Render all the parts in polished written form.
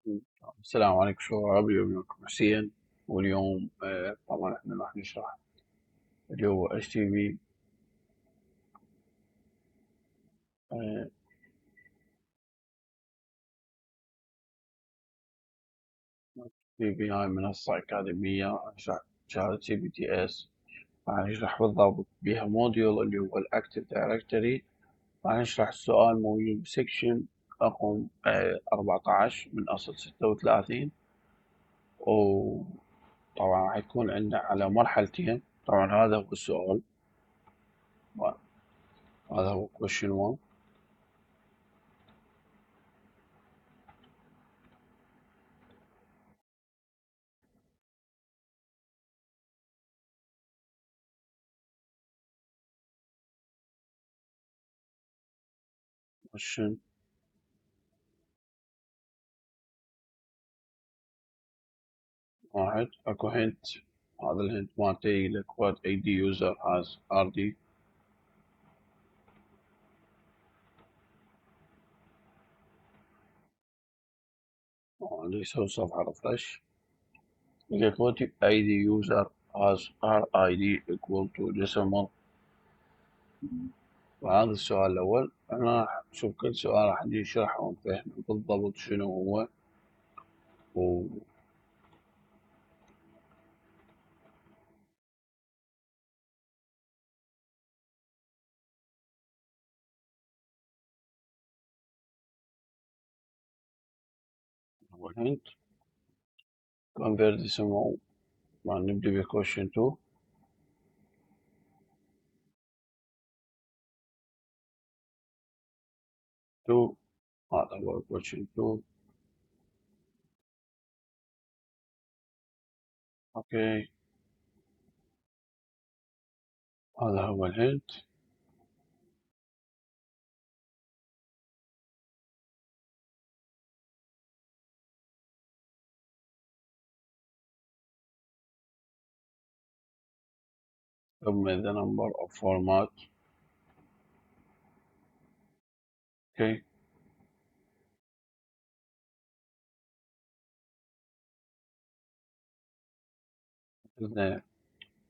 السلام عليكم شباب، اليوم معكم حسين. واليوم طبعا احنا راح نشرح اللي هو HTTP. HTTP هاي منصة أكاديمية، راح نشرح شهادة CPTS. راح نشرح بالضبط بها موديول اللي هو الأكتيف دايركتوري. راح نشرح السؤال موجود بسكشن رقم 14 من أصل 36. وطبعا راح يكون عندنا على مرحلتين. طبعا هذا هو السؤال، هذا هو question 1. question واحد، اكو هنت. هذا الهنت مالته يقلك what ID user has RD. اللي يسوي صفحة رفرش يقلك what ID user has RID equal to decimal. وهذا السؤال الأول. أنا راح نشوف كل سؤال راح نجي نشرحه ونفهم بالضبط شنو هو. و هو الهنت convert decimal. نبدأ ب question 2. هذا هو question 2. اوكي، هذا هو الهنت. ثم the number of format. اوكي، the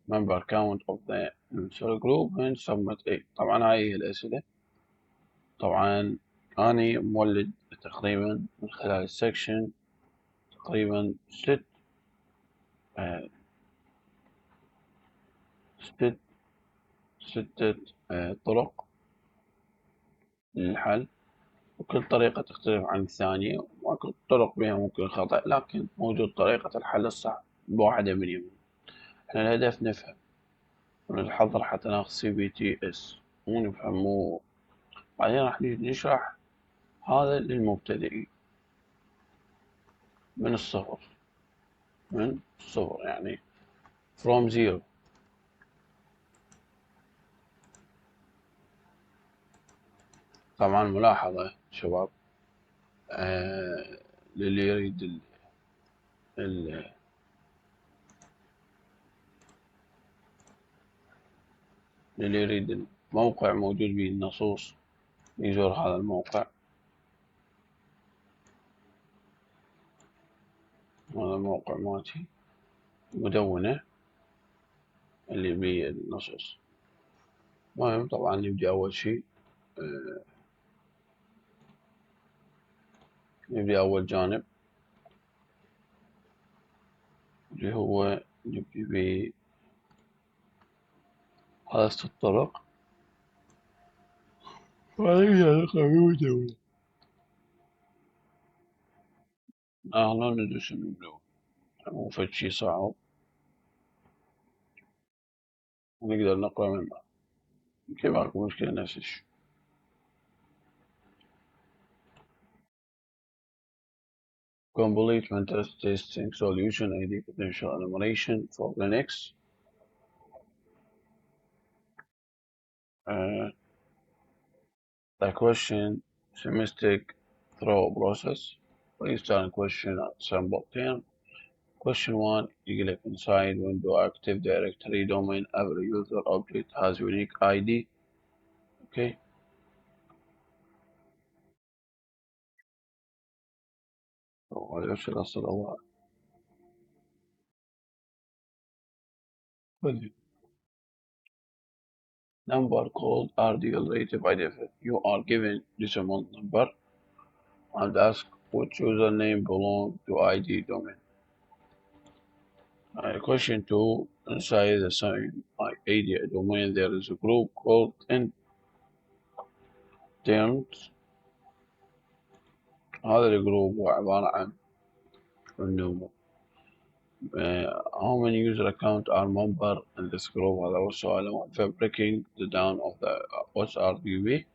member count of the user group and submit A. طبعا هاي هي الأسئلة. طبعا أنا مولد تقريبا من خلال السكشن تقريبا آه، ست ستة طرق للحل، وكل طريقة تختلف عن الثانية، وكل طرق بها ممكن خطأ، لكن موجود طريقة الحل الصح بواحدة منهم. احنا الهدف نفهم ونتحضر حتى ناخذ CPTS ونفهم. بعدين راح نشرح هذا للمبتدئين من الصفر، من الصفر يعني from zero. طبعا ملاحظة شباب، آه للي يريد ال للي يريد الموقع موجود به النصوص يزور هذا الموقع. هذا الموقع مالتي مدونة اللي به النصوص. المهم طبعا نبدأ أول شيء، آه نبدأ أول جانب اللي هو نبدأ بهذا الطرق. وهذه القوي مدونة. لا ندرس المبلغ، مو فد شي صعب ونقدر نقرأ منه. يمكن ماكو مشكلة نفس الشي. Complete mental testing solution ID potential enumeration for Linux. The question semantic throw process. Please turn question at symbol 10. Question 1 يقول لك inside window active directory domain every user object has unique ID. Okay. ويرسل الصلوات. Number called RDL relative identifier. You are given decimal number and ask which username belong to ID domain. Question 2. Inside the same ID domain there is a group called intents. هذا الجروب هو عبارة عن إنه how many user account are member in this group. هذا هو السؤال. Fabricating the down of the what's RDB.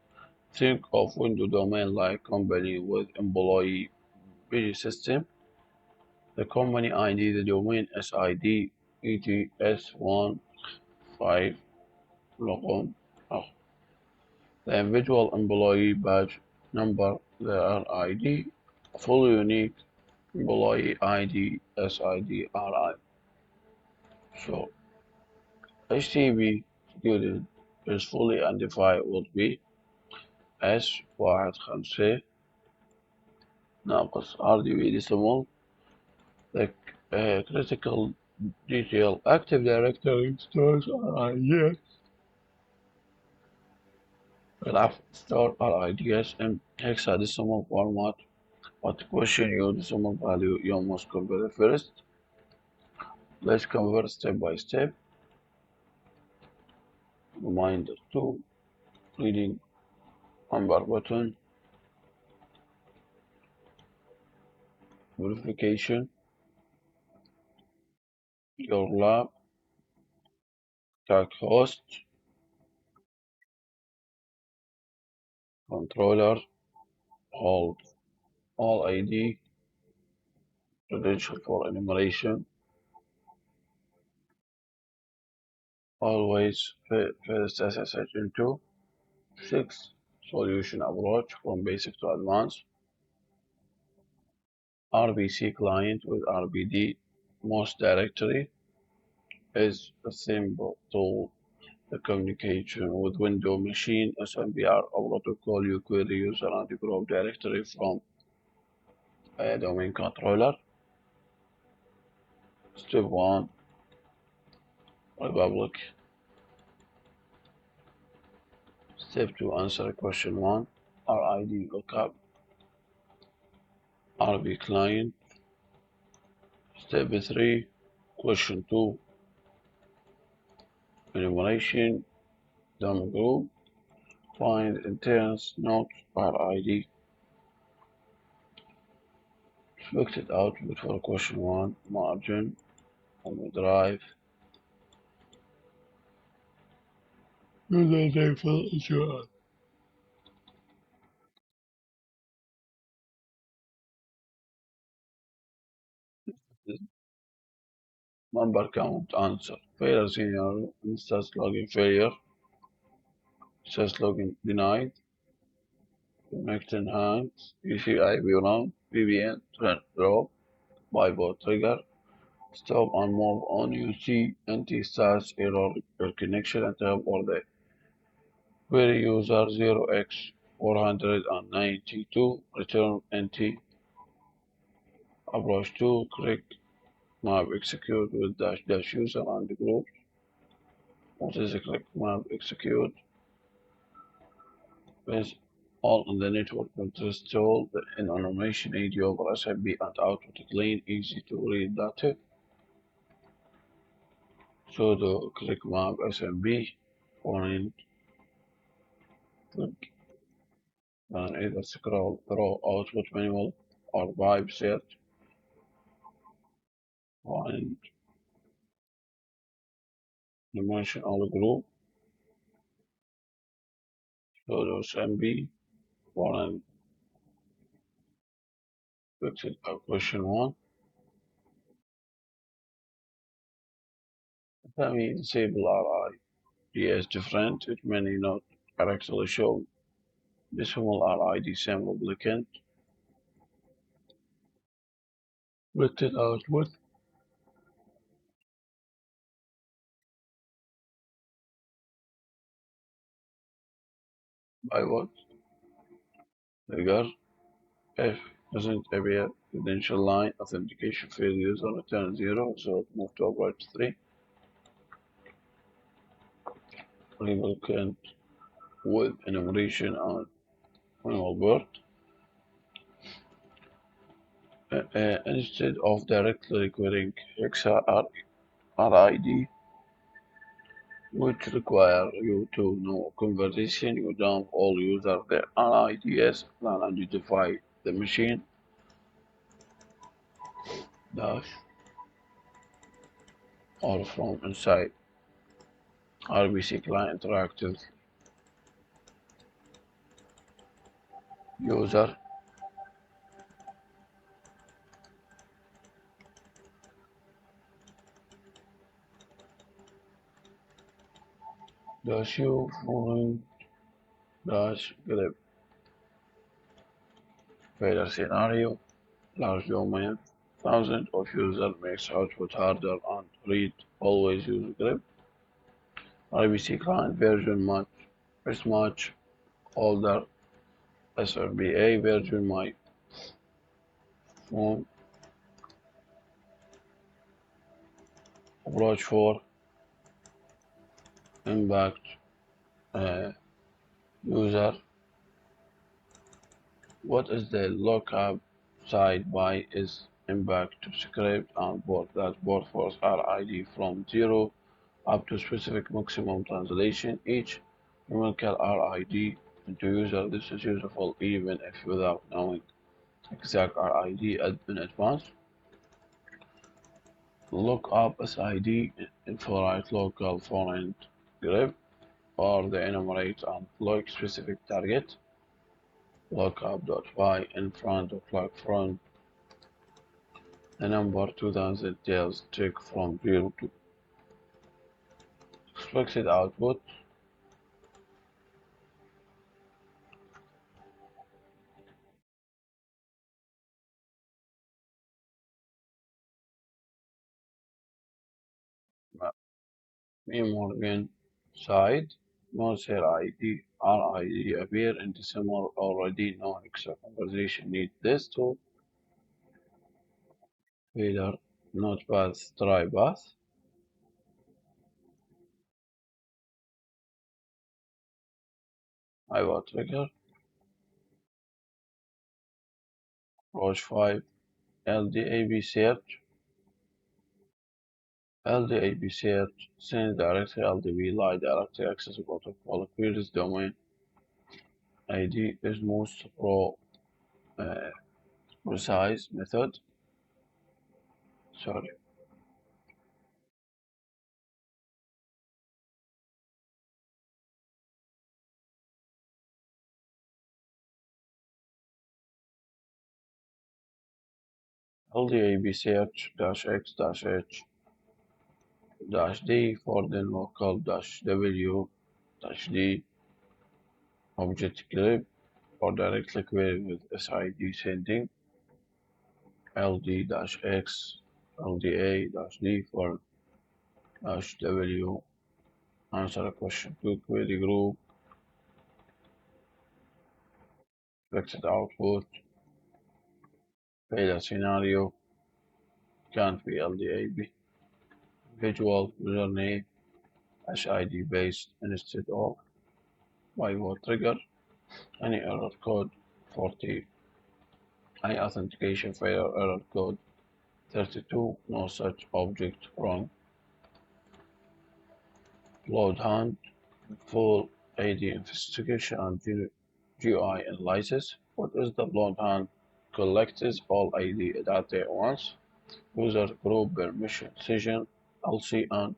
Think of window domain like company with employee page system. The company ID, the domain SID, ETS15 رقم. The individual employee badge number, their ID, full unique employee ID, SID, RI. So HTTP student is fully identified would be S15 ناقص RDB decimal. The critical detail active directory stores RIDS. العفو store RIDS in hexadecimal format. What question your decimal value you must convert first. Let's convert step by step. Reminder 2. Reading number button. Verification. Your lab. Tag host. Controller. Hold. All ID. Credential for enumeration. Always first SSH into. 6. Solution approach from basic to advanced. RBC client with RBD. Most directory is a simple tool. The communication with window machine SMBR protocol. You query user and group directory from a domain controller. Step 1. Republic. Step 2. Answer question 1. RID lookup. RB client. Step 3. Question 2. Enumeration. Dump group. Find interns not RID. Expected output for question 1. Margin on the drive. Username for insurance. Member count answer. Failure scenario. Instance login failure. Instance login denied. Connection hangs. UCI run. VPN turn drop. Bypass trigger. Stop and move on UC anti-status error your connection and tab or the query user 0x492 return NT. Approach 2 click map execute with dash user and group. What is a click map execute? With all on the network will install the enumeration AD over SMB and output clean, easy to read data. Sudo click map SMB point click and either scroll through output manual or pipe search. Find dimension all group. Sudo SMB point fixed question 1. Let me disable RI. Is different, it may not correctly show decimal RID same replicant. Written output by what? Trigger. If doesn't appear, credential line, authentication failed, user return 0, so it move to operator 3. Replicant with enumeration on manual board. Instead of directly requiring RID, which require you to know conversation, you dump all user their RIDs and identify the machine dash or from inside RBC client interactive user dash u following dash grep failure scenario large domain thousands of users makes output harder and read always use grep RBC client version much older SRBA version my phone approach for impact user. What is the lookup side by is impact to script and board that board force RID from 0 up to specific maximum translation each numerical RID into user. This is useful even if without knowing exact RID in advance. Lookup SID infrared local foreign grep or the enumerate and look specific target. Lookup.y in front of like from the number 2000 tells check from 0 to expected output. Morgan side Moser ID RID appear in December already no extra conversation need this to failure not path try path. I will trigger approach 5 LDAP search LDAP search send directory LDB lie directory access protocol queries domain ID is most uh, precise method. Sorry. LDAP search dash X dash H dash D for the local dash W dash D object grep or directly query with SID sending LD dash X LDA dash D for dash W answer a question to query group expected output failure scenario can't be LDAP visual username HID based instead of by what trigger any error code 40 any authentication failure error code 32 no such object wrong load hunt full AD investigation and GUI analysis. What is the load hunt? Collects all AD data at once. User group permission session LC and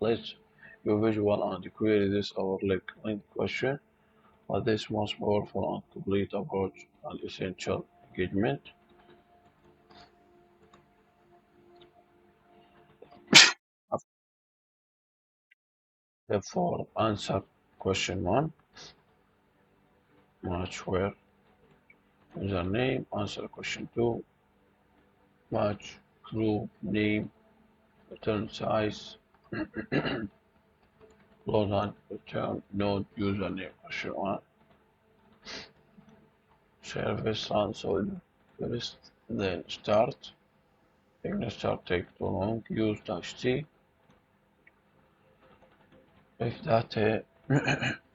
lets you visual and query this or link question. But this most powerful and complete approach and essential engagement. Therefore, answer question 1, match where username, answer question 2, match group name, return size, load on return node username question 1, service answer first then start. If the start takes too long, use -t. If data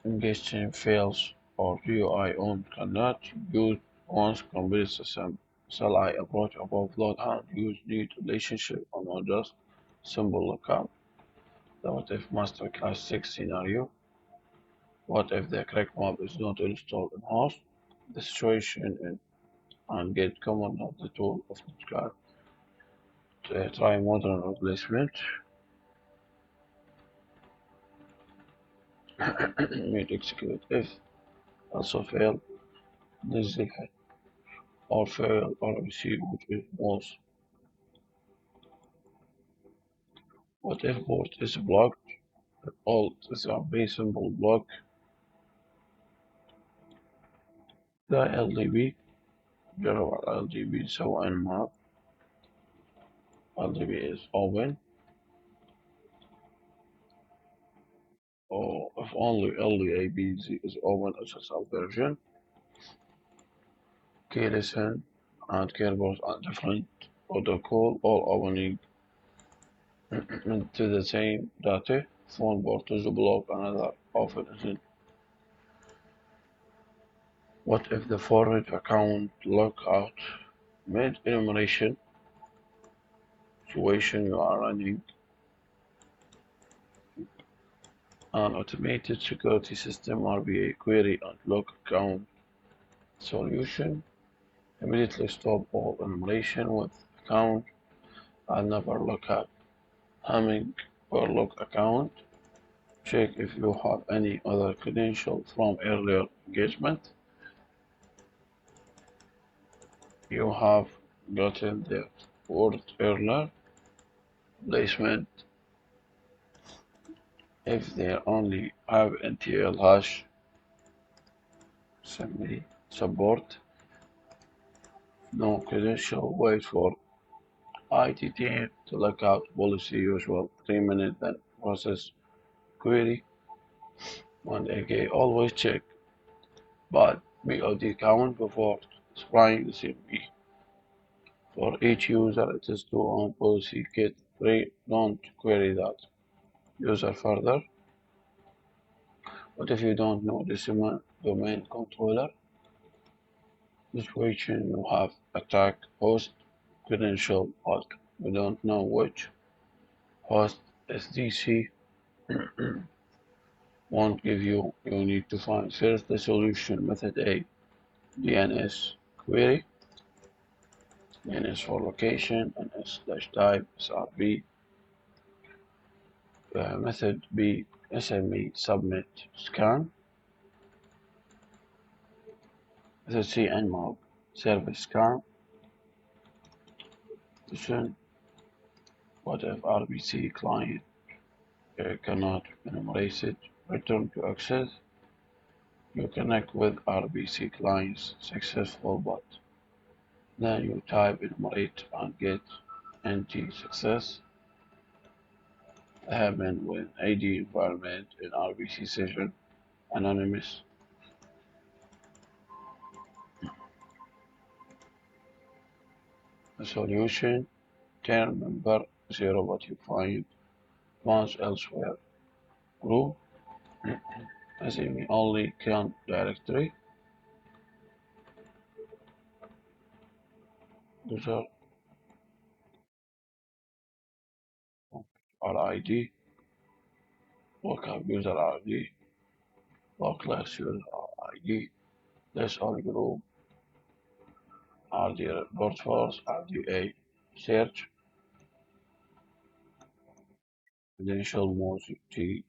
ingestion fails or UI on cannot use once complete system, shall I approach above load and use need relationship or not just simple lookup? The what if master class 6 scenario? What if the correct map is not installed in host? The situation in and get command of the tool of the card. Try modern replacement. Made execute if also fail. This is or fail or receive which is false. What if port is blocked? Alt is a base symbol block. The LDB جرب على LDB سواء map LDB is open or if only LDABZ is open SSL version. Key listen and keyboards are different protocol all opening into the same data. Phone port is blocked another often isn't. What if the forward account lockout mid enumeration situation you are running an automated security system RBA query and lock account solution? Immediately stop all enumeration with account and never look at Hamming or lock account. Check if you have any other credential from earlier engagement. You have gotten the word earlier placement if they only have NTL hash simply support no credential wait for IT team to look out policy usual 3 minutes then process query 1 AK always check but BOD count before supplying the CP. For each user it is to own policy kit 3 don't query that user further. What if you don't know the domain controller? Situation you have attack host credential but you don't know which host SDC won't give you. You need to find first the solution method A DNS query DNS for location and S/type SRB method B SME submit scan method C nmap service scan. What if RBC client cannot enumerate it? Return to access. You connect with RBC clients successful, but then you type enumerate and get NT success. Happen when AD environment in RBC session anonymous. The solution turn member 0 but you find once elsewhere. Group SME only can directory. User RID. Lookup user ID. Class user ID. This all group RD report force RDA search. Credential multi